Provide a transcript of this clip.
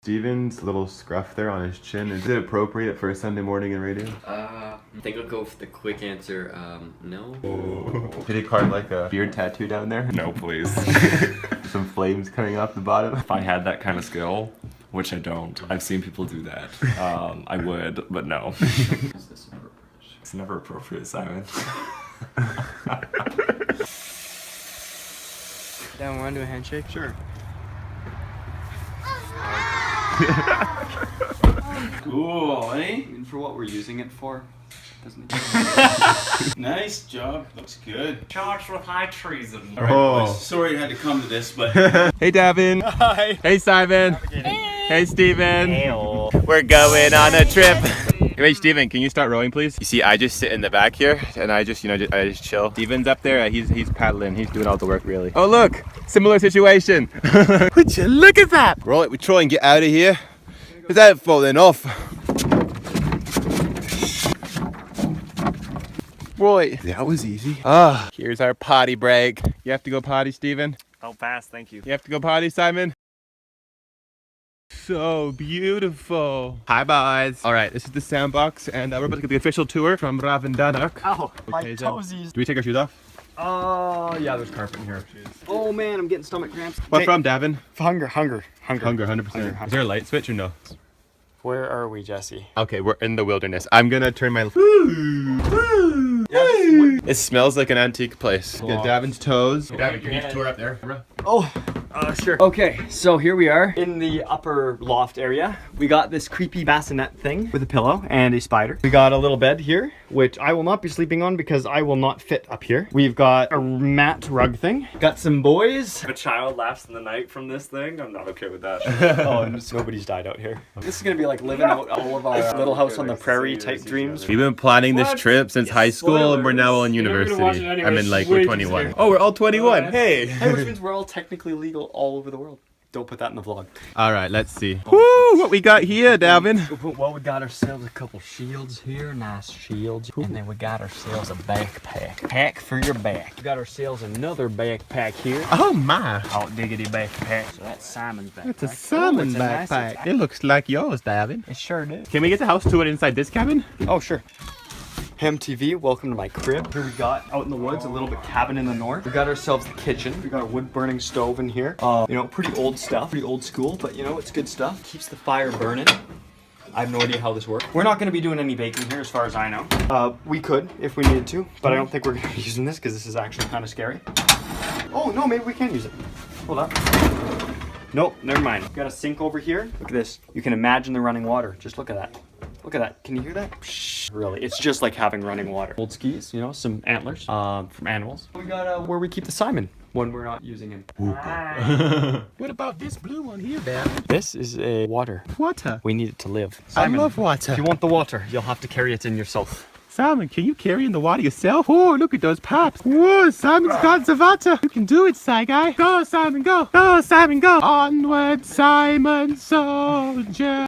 Steven's little scruff there on his chin, is it appropriate for a Sunday morning in radio? I think I'll go for the quick answer, no. Did he carve like a beard tattoo down there? No, please. Some flames coming off the bottom? If I had that kind of skill, which I don't, I've seen people do that, I would, but no. Is this appropriate? It's never appropriate, Simon. Davin, want to do a handshake? Sure. Cool, eh? And for what we're using it for, doesn't it? Nice job. Looks good. Charged with high treason. All right, Oh. boys. Sorry it had to come to this, but Hey Davin! Hi. Hey Simon! Hey Steven! We're going on a trip! Hey Steven, can you start rowing please? You see, I just sit in the back here and I just, I just chill. Steven's up there, he's paddling, he's doing all the work really. Oh look! Similar situation! Would you look at that? Right, we try and get out of here without falling off. Right, that was easy. Ah, here's our potty break. You have to go potty, Steven? I'll pass, thank you. You have to go potty, Simon? So beautiful. Hi, boys. All right, this is the sandbox, and we're about to get the official tour from Davin. Ow, my Okay, toesies. Do we take our shoes off? Oh, yeah, there's carpet in here. Oh man, I'm getting stomach cramps. What from, Davin? Hunger. Hunger, 100%. Is there a light switch or no? Where are we, Jesse? Okay, we're in the wilderness. I'm gonna turn my... It smells like an antique place. Get Davin's toes. Hey, Davin, can you tour up there? Oh, sure. Okay, so here we are in the upper loft area. We got this creepy bassinet thing with a pillow and a spider. We got a little bed here, which I will not be sleeping on because I will not fit up here. We've got a mat rug thing. Got some boys. If a child laughs in the night from this thing, I'm not okay with that. Oh, and nobody's died out here. This is gonna be like living out all of our little house on the prairie type dreams. We've been planning this trip since high school, and we're now all in university. I mean, like, we're 21. Oh, we're all 21. Hey! Hey, which means we're all technically legal all over the world. Don't put that in the vlog. All right, let's see. Woo! What we got here, Davin? Well, we got ourselves a couple shields here, nice shields. And then we got ourselves a backpack. Pack for your back. We got ourselves another backpack here. Oh my! Hot diggity backpack. So that's Simon's backpack. It's a salmon backpack. It looks like yours, Davin. It sure did. Can we get the house tour inside this cabin? Oh, sure. Hem TV, welcome to my crib. Here we got, out in the woods, a little bit cabin in the north. We got ourselves the kitchen. We got a wood burning stove in here. Pretty old stuff, pretty old school, but it's good stuff. Keeps the fire burning. I have no idea how this works. We're not gonna be doing any baking here as far as I know. We could if we needed to, but I don't think we're gonna be using this because this is actually kind of scary. Oh no, maybe we can use it. Hold up. Nope, never mind. Got a sink over here. Look at this. You can imagine the running water. Just look at that. Look at that. Can you hear that? Psh, really, it's just like having running water. Old skis, some antlers from animals. We got where we keep the Simon when we're not using him. What about this blue one here, Davin? This is a water. Water. We need it to live. I love water. If you want the water, you'll have to carry it in yourself. Simon, can you carry in the water yourself? Oh, look at those paps. Whoa, Simon's got the water. You can do it, Shy Guy. Go, Simon, go. Go, Simon, go. Onward, Simon, soldier.